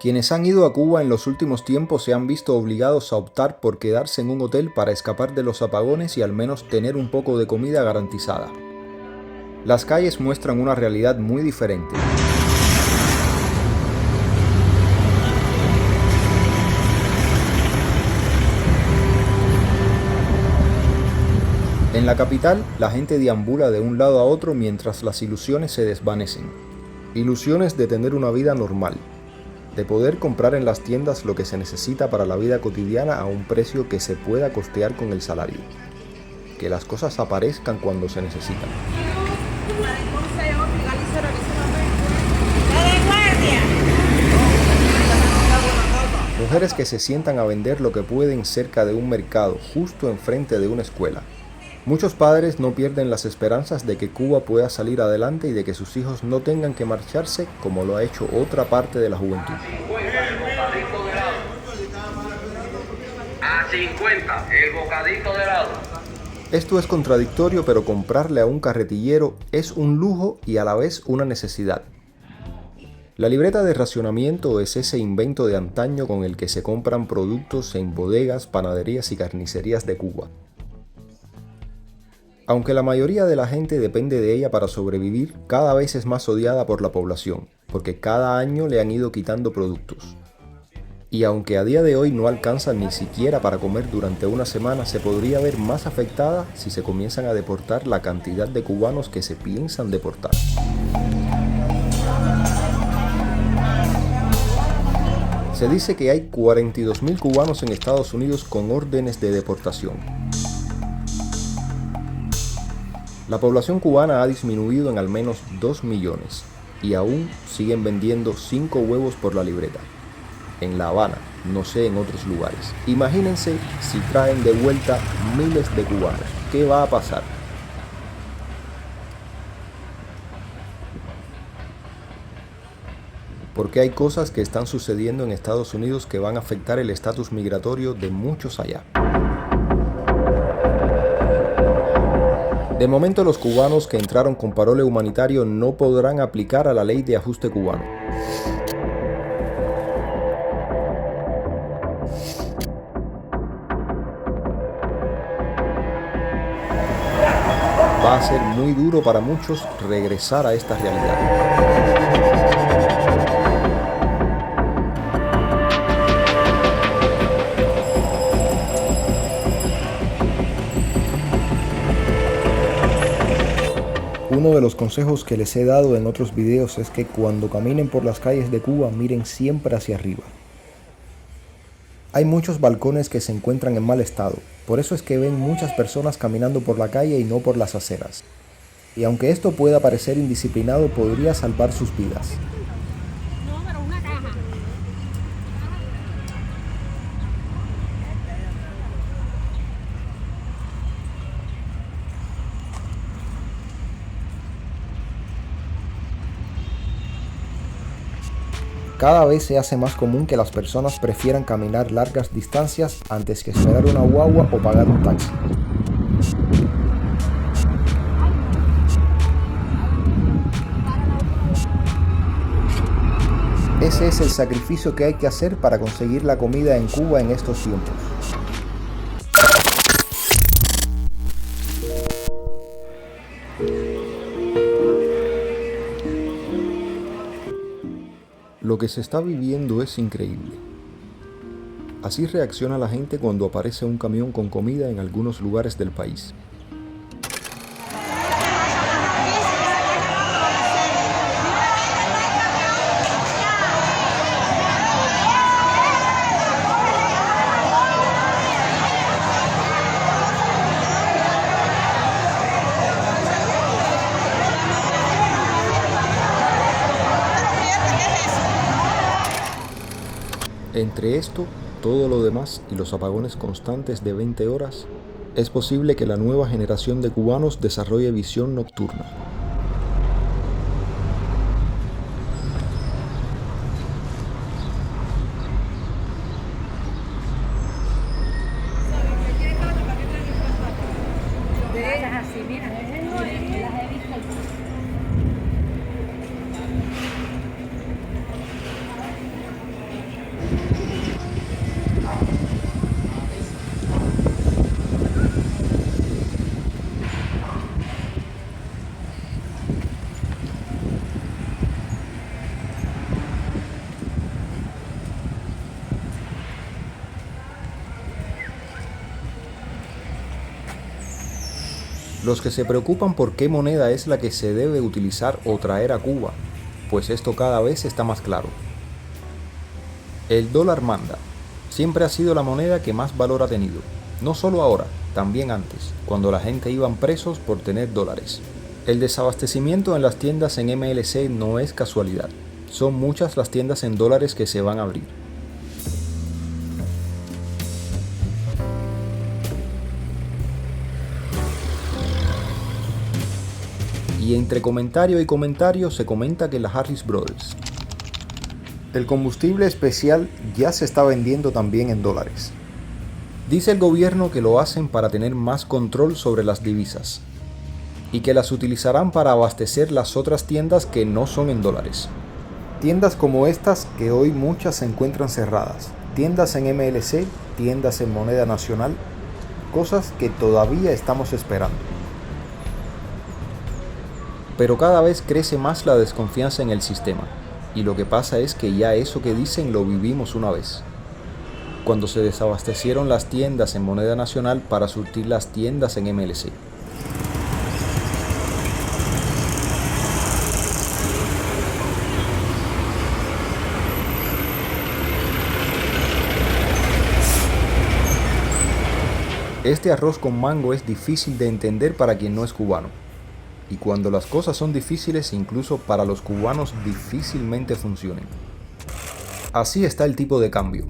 Quienes han ido a Cuba en los últimos tiempos se han visto obligados a optar por quedarse en un hotel para escapar de los apagones y al menos tener un poco de comida garantizada. Las calles muestran una realidad muy diferente. En la capital, la gente deambula de un lado a otro mientras las ilusiones se desvanecen. Ilusiones de tener una vida normal, de poder comprar en las tiendas lo que se necesita para la vida cotidiana a un precio que se pueda costear con el salario. Que las cosas aparezcan cuando se necesitan. Mujeres que se sientan a vender lo que pueden cerca de un mercado, justo enfrente de una escuela. Muchos padres no pierden las esperanzas de que Cuba pueda salir adelante y de que sus hijos no tengan que marcharse como lo ha hecho otra parte de la juventud. A 50, el bocadito de helado. Esto es contradictorio, pero comprarle a un carretillero es un lujo y a la vez una necesidad. La libreta de racionamiento es ese invento de antaño con el que se compran productos en bodegas, panaderías y carnicerías de Cuba. Aunque la mayoría de la gente depende de ella para sobrevivir, cada vez es más odiada por la población, porque cada año le han ido quitando productos. Y aunque a día de hoy no alcanza ni siquiera para comer durante una semana, se podría ver más afectada si se comienzan a deportar la cantidad de cubanos que se piensan deportar. Se dice que hay 42.000 cubanos en Estados Unidos con órdenes de deportación. La población cubana ha disminuido en al menos 2 millones y aún siguen vendiendo 5 huevos por la libreta. En La Habana, no sé en otros lugares. Imagínense si traen de vuelta miles de cubanos. ¿Qué va a pasar? Porque hay cosas que están sucediendo en Estados Unidos que van a afectar el estatus migratorio de muchos allá. De momento, los cubanos que entraron con parole humanitario no podrán aplicar a la ley de ajuste cubano. Va a ser muy duro para muchos regresar a esta realidad. Uno de los consejos que les he dado en otros videos es que cuando caminen por las calles de Cuba miren siempre hacia arriba. Hay muchos balcones que se encuentran en mal estado, por eso es que ven muchas personas caminando por la calle y no por las aceras. Y aunque esto pueda parecer indisciplinado, podría salvar sus vidas. Cada vez se hace más común que las personas prefieran caminar largas distancias antes que esperar una guagua o pagar un taxi. Ese es el sacrificio que hay que hacer para conseguir la comida en Cuba en estos tiempos. Lo que se está viviendo es increíble. Así reacciona la gente cuando aparece un camión con comida en algunos lugares del país. Entre esto, todo lo demás y los apagones constantes de 20 horas, es posible que la nueva generación de cubanos desarrolle visión nocturna. Los que se preocupan por qué moneda es la que se debe utilizar o traer a Cuba, pues esto cada vez está más claro. El dólar manda. Siempre ha sido la moneda que más valor ha tenido. No solo ahora, también antes, cuando la gente iban presos por tener dólares. El desabastecimiento en las tiendas en MLC no es casualidad. Son muchas las tiendas en dólares que se van a abrir. Y entre comentario y comentario se comenta que la Harris Brothers. El combustible especial ya se está vendiendo también en dólares. Dice el gobierno que lo hacen para tener más control sobre las divisas y que las utilizarán para abastecer las otras tiendas que no son en dólares. Tiendas como estas que hoy muchas se encuentran cerradas. Tiendas en MLC, tiendas en moneda nacional, cosas que todavía estamos esperando. Pero cada vez crece más la desconfianza en el sistema, y lo que pasa es que ya eso que dicen lo vivimos una vez, cuando se desabastecieron las tiendas en moneda nacional para surtir las tiendas en MLC. Este arroz con mango es difícil de entender para quien no es cubano. Y cuando las cosas son difíciles, incluso para los cubanos difícilmente funcionan. Así está el tipo de cambio.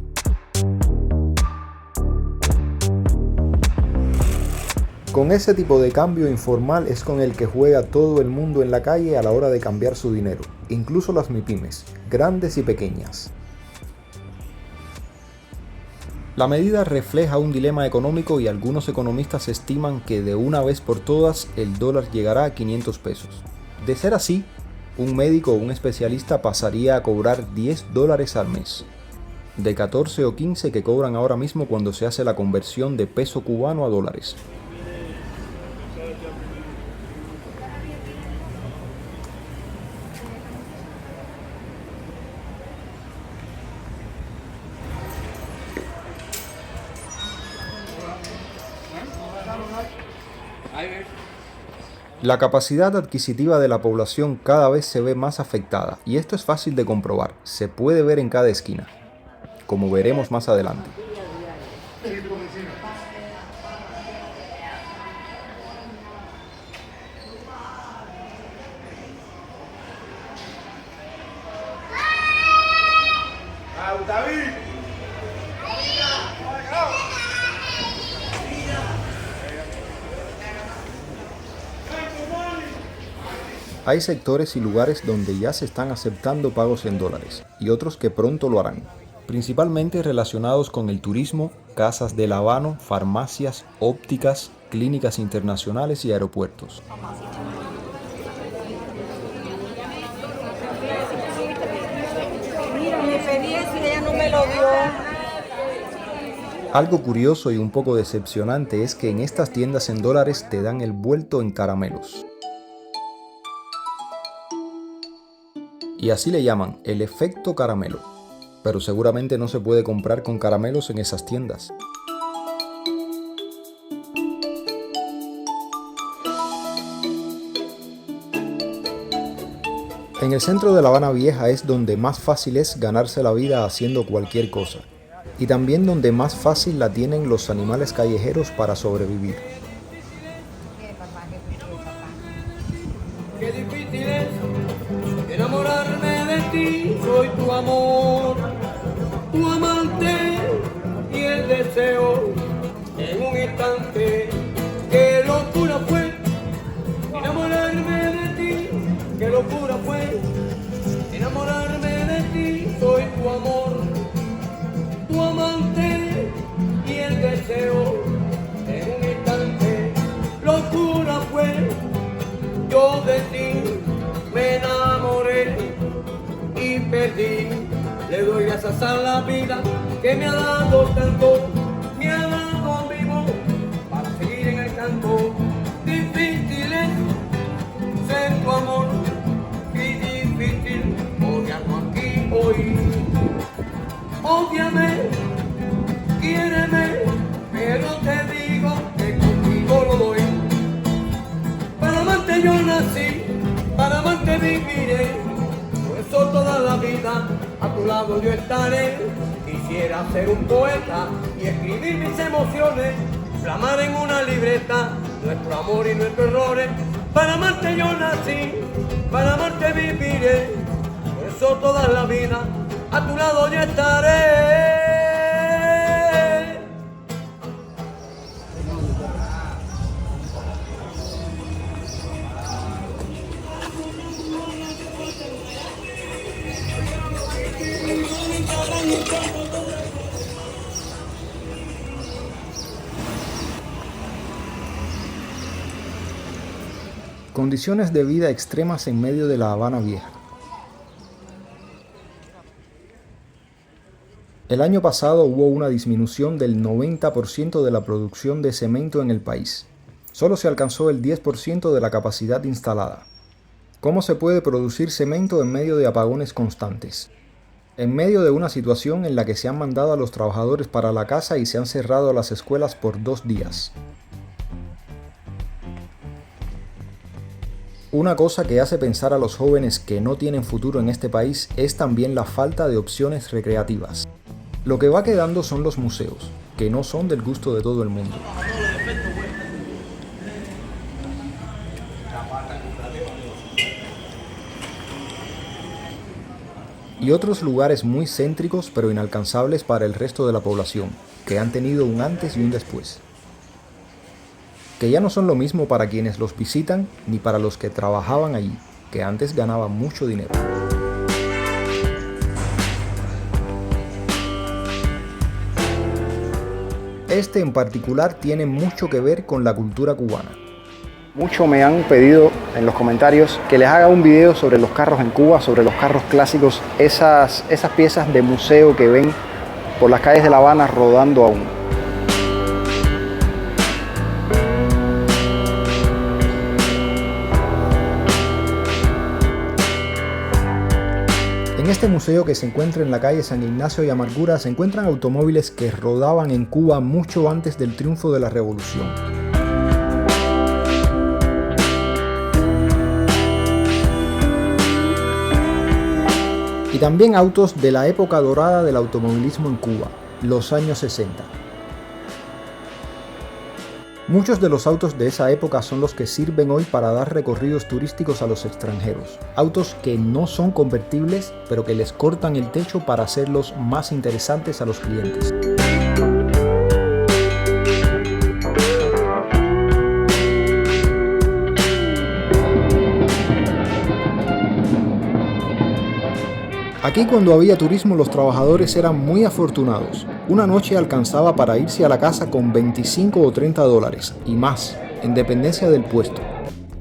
Con ese tipo de cambio informal es con el que juega todo el mundo en la calle a la hora de cambiar su dinero, incluso las MIPYMES, grandes y pequeñas. La medida refleja un dilema económico y algunos economistas estiman que de una vez por todas el dólar llegará a 500 pesos. De ser así, un médico o un especialista pasaría a cobrar $10 al mes, de 14 o 15 que cobran ahora mismo cuando se hace la conversión de peso cubano a dólares. La capacidad adquisitiva de la población cada vez se ve más afectada, y esto es fácil de comprobar, se puede ver en cada esquina, como veremos más adelante. Hay sectores y lugares donde ya se están aceptando pagos en dólares y otros que pronto lo harán, principalmente relacionados con el turismo, casas de lavado, farmacias, ópticas, clínicas internacionales y aeropuertos. Mira, me pedí eso y ella no me lo dio. Algo curioso y un poco decepcionante es que en estas tiendas en dólares te dan el vuelto en caramelos. Y así le llaman, el efecto caramelo. Pero seguramente no se puede comprar con caramelos en esas tiendas. En el centro de La Habana Vieja es donde más fácil es ganarse la vida haciendo cualquier cosa. Y también donde más fácil la tienen los animales callejeros para sobrevivir. Qué difícil es enamorarme de ti, soy tu amor, tu amante y el deseo en un instante. Qué locura fue enamorarme de ti, qué locura fue enamorarme de ti, soy tu amor, tu amante y el deseo en un instante. Locura fue, yo de ti me enamoré y perdí. Le doy gracias a la vida que me ha dado tanto, me ha dado vivo para seguir en el canto. Difícil es ser tu amor y difícil odiarlo aquí hoy. Ódiame, quiéreme, pero te digo que contigo lo doy. vida, a tu lado yo estaré. Quisiera ser un poeta y escribir mis emociones, plasmar en una libreta nuestro amor y nuestros errores. Para amarte yo nací, para amarte viviré, por eso toda la vida a tu lado yo estaré. Condiciones de vida extremas en medio de La Habana Vieja. El año pasado hubo una disminución del 90% de la producción de cemento en el país. Solo se alcanzó el 10% de la capacidad instalada. ¿Cómo se puede producir cemento en medio de apagones constantes? En medio de una situación en la que se han mandado a los trabajadores para la casa y se han cerrado las escuelas por 2 días. Una cosa que hace pensar a los jóvenes que no tienen futuro en este país es también la falta de opciones recreativas. Lo que va quedando son los museos, que no son del gusto de todo el mundo. Y otros lugares muy céntricos pero inalcanzables para el resto de la población, que han tenido un antes y un después. Que ya no son lo mismo para quienes los visitan ni para los que trabajaban allí, que antes ganaban mucho dinero. Este en particular tiene mucho que ver con la cultura cubana. Muchos me han pedido en los comentarios que les haga un video sobre los carros en Cuba, sobre los carros clásicos, esas piezas de museo que ven por las calles de La Habana rodando aún. En este museo, que se encuentra en la calle San Ignacio y Amargura, se encuentran automóviles que rodaban en Cuba mucho antes del triunfo de la revolución. Y también autos de la época dorada del automovilismo en Cuba, los años 60. Muchos de los autos de esa época son los que sirven hoy para dar recorridos turísticos a los extranjeros. Autos que no son convertibles, pero que les cortan el techo para hacerlos más interesantes a los clientes. Aquí, cuando había turismo, los trabajadores eran muy afortunados. Una noche alcanzaba para irse a la casa con 25 o 30 dólares y más, en dependencia del puesto.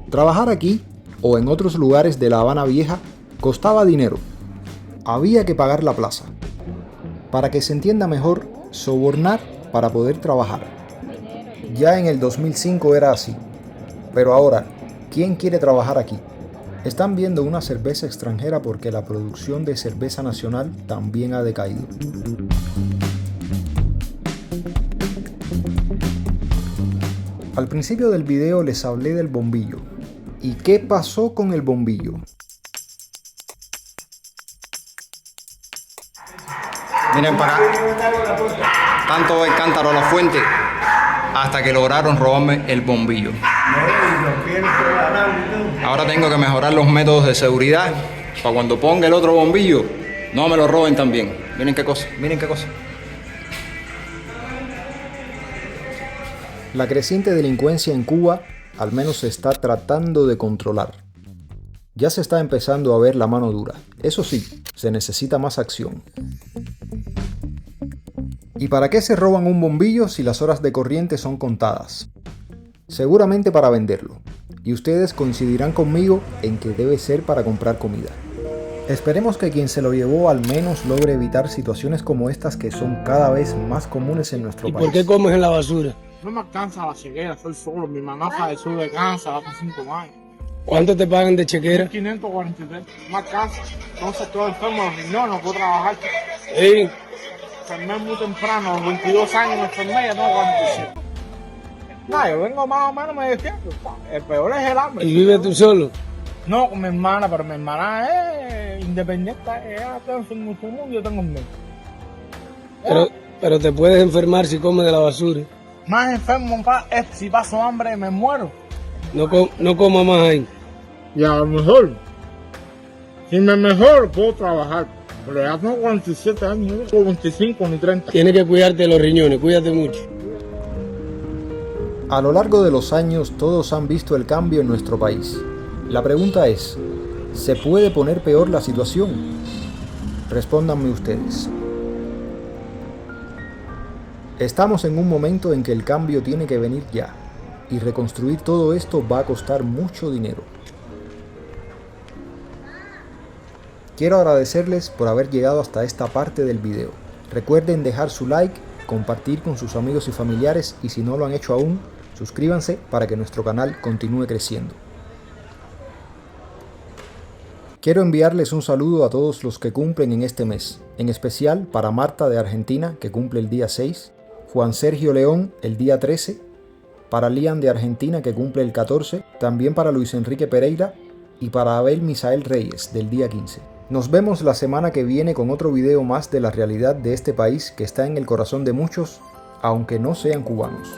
Trabajar aquí o en otros lugares de La Habana Vieja costaba dinero. Había que pagar la plaza. Para que se entienda mejor, sobornar para poder trabajar. Ya en el 2005 era así. Pero ahora, ¿quién quiere trabajar aquí? Están viendo una cerveza extranjera porque la producción de cerveza nacional también ha decaído. Al principio del video les hablé del bombillo. ¿Y qué pasó con el bombillo? Miren para acá. Tanto el cántaro a la fuente hasta que lograron robarme el bombillo. Ahora tengo que mejorar los métodos de seguridad para cuando ponga el otro bombillo no me lo roben también. Miren qué cosa, miren qué cosa. La creciente delincuencia en Cuba al menos se está tratando de controlar. Ya se está empezando a ver la mano dura. Eso sí, se necesita más acción. ¿Y para qué se roban un bombillo si las horas de corriente son contadas? Seguramente para venderlo. Y ustedes coincidirán conmigo en que debe ser para comprar comida. Esperemos que quien se lo llevó al menos logre evitar situaciones como estas que son cada vez más comunes en nuestro país. ¿Y por qué comes en la basura? No me alcanza la chequera, soy solo. Mi mamá padeció de cáncer hace 5 años. ¿Cuánto te pagan de chequera? 543. No me alcanza. Entonces estoy enfermo de los riñones, no puedo trabajar. Ey, Enfermé muy temprano, a los 22 años me enfermé, ya tengo 47. No, yo vengo más o menos, me despierto. El peor es el hambre. ¿y vives tú solo? No, con mi hermana, pero mi hermana es independiente, ella tiene su mundo, yo tengo el mío. Pero te puedes enfermar si comes de la basura. Más enfermo es si paso hambre y me muero. No coma más ahí. Y a lo mejor, si me mejoro, puedo trabajar. Pero ya tengo 47 años, no tengo 25 ni 30. Tienes que cuidarte de los riñones, cuídate mucho. A lo largo de los años todos han visto el cambio en nuestro país. La pregunta es, ¿se puede poner peor la situación? Respóndanme ustedes. Estamos en un momento en que el cambio tiene que venir ya, y reconstruir todo esto va a costar mucho dinero. Quiero agradecerles por haber llegado hasta esta parte del video. Recuerden dejar su like, compartir con sus amigos y familiares y si no lo han hecho aún, suscríbanse para que nuestro canal continúe creciendo. Quiero enviarles un saludo a todos los que cumplen en este mes, en especial para Marta de Argentina, que cumple el día 6, Juan Sergio León el día 13, para Lian de Argentina, que cumple el 14, también para Luis Enrique Pereira y para Abel Misael Reyes del día 15. Nos vemos la semana que viene con otro video más de la realidad de este país que está en el corazón de muchos, aunque no sean cubanos.